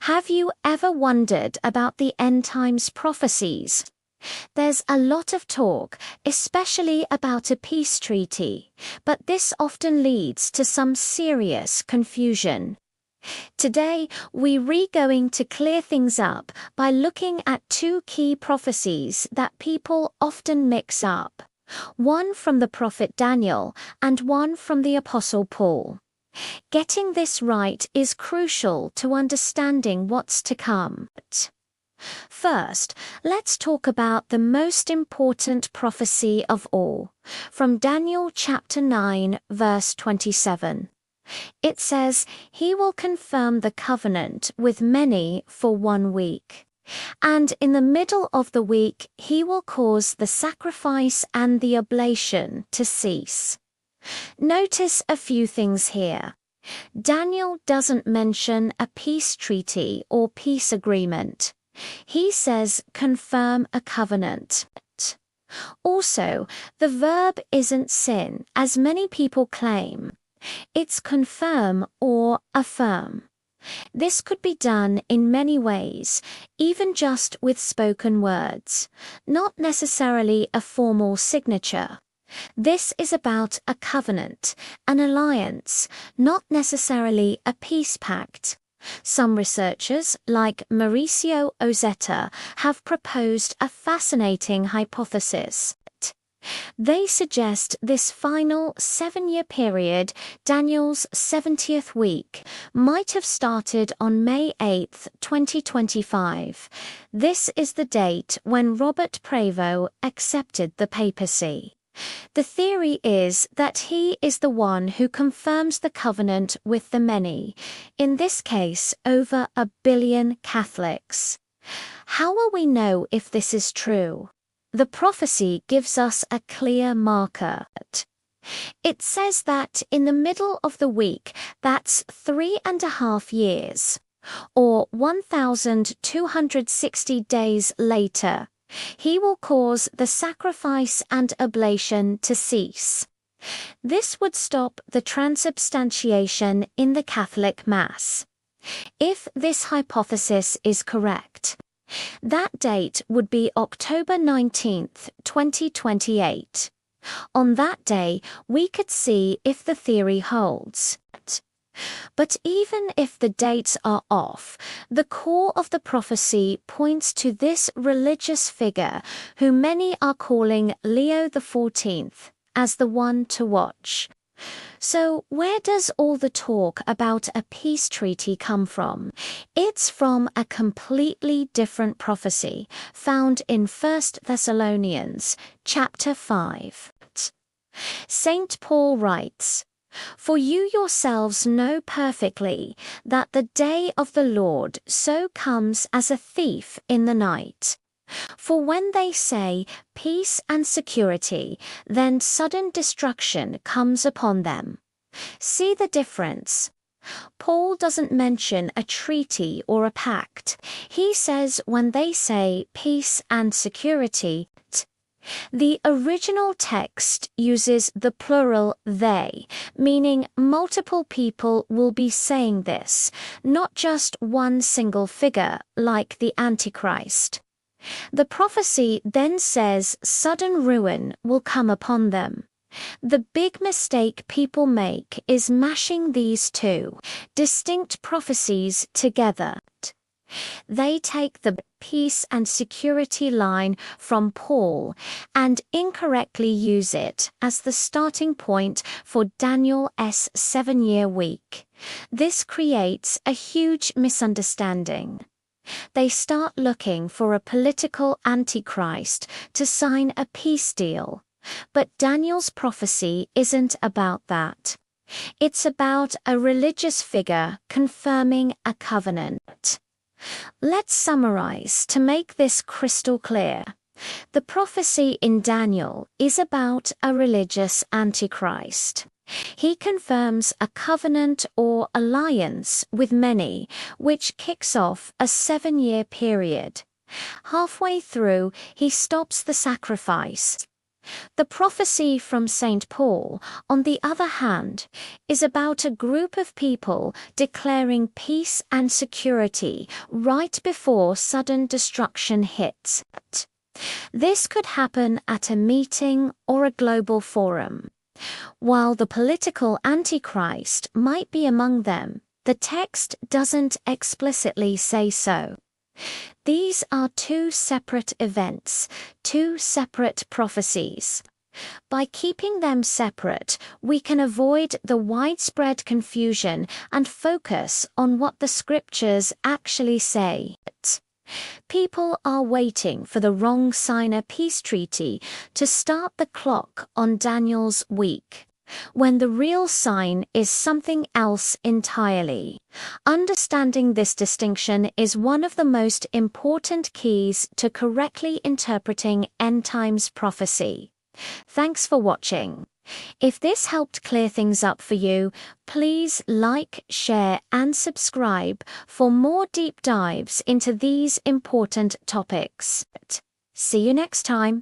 Have you ever wondered about the end times prophecies? There's a lot of talk, especially about a peace treaty, but this often leads to some serious confusion. Today, we're going to clear things up by looking at two key prophecies that people often mix up. One from the prophet Daniel and one from the Apostle Paul. Getting this right is crucial to understanding what's to come. First, let's talk about the most important prophecy of all, from Daniel chapter 9, verse 27. It says, "He will confirm the covenant with many for 1 week. And in the middle of the week, he will cause the sacrifice and the oblation to cease." Notice a few things here. Daniel doesn't mention a peace treaty or peace agreement. He says confirm a covenant. Also, the verb isn't sin, as many people claim. It's confirm or affirm. This could be done in many ways, even just with spoken words, not necessarily a formal signature. This is about a covenant, an alliance, not necessarily a peace pact. Some researchers, like MAURICIO OZAETA, have proposed a fascinating hypothesis. They suggest this final 7-year period, Daniel's 70th week, might have started on May 8, 2025. This is the date when Robert Prevost accepted the papacy. The theory is that he is the one who confirms the covenant with the many, in this case over 1 billion Catholics. How will we know if this is true? The prophecy gives us a clear marker. It says that in the middle of the week, that's 3.5 years, or 1,260 days later, he will cause the sacrifice and oblation to cease. This would stop the transubstantiation in the Catholic Mass. If this hypothesis is correct, that date would be October 19, 2028. On that day, we could see if the theory holds. But even if the dates are off, the core of the prophecy points to this religious figure who many are calling Leo XIV as the one to watch. So where does all the talk about a peace treaty come from? It's from a completely different prophecy found in 1 Thessalonians chapter 5. St. Paul writes, "For you yourselves know perfectly that the day of the Lord so comes as a thief in the night. For when they say peace and security, then sudden destruction comes upon them." See the difference? Paul doesn't mention a treaty or a pact. He says when they say peace and security, the original text uses the plural they, meaning multiple people will be saying this, not just one single figure like the Antichrist. The prophecy then says sudden ruin will come upon them. The big mistake people make is mashing these two distinct prophecies together. They take the peace and security line from Paul and incorrectly use it as the starting point for Daniel's 7-year week. This creates a huge misunderstanding. They start looking for a political antichrist to sign a peace deal. But Daniel's prophecy isn't about that. It's about a religious figure confirming a covenant. Let's summarize to make this crystal clear. The prophecy in Daniel is about a religious antichrist. He confirms a covenant or alliance with many, which kicks off a 7-year period. Halfway through, he stops the sacrifice. The prophecy from St. Paul, on the other hand, is about a group of people declaring peace and security right before sudden destruction hits. This could happen at a meeting or a global forum. While the political Antichrist might be among them, the text doesn't explicitly say so. These are two separate events, two separate prophecies. By keeping them separate, we can avoid the widespread confusion and focus on what the scriptures actually say. People are waiting for the wrong signer peace treaty to start the clock on Daniel's week, when the real sign is something else entirely. Understanding this distinction is one of the most important keys to correctly interpreting end times prophecy. Thanks for watching. If this helped clear things up for you, please like, share, and subscribe for more deep dives into these important topics. See you next time.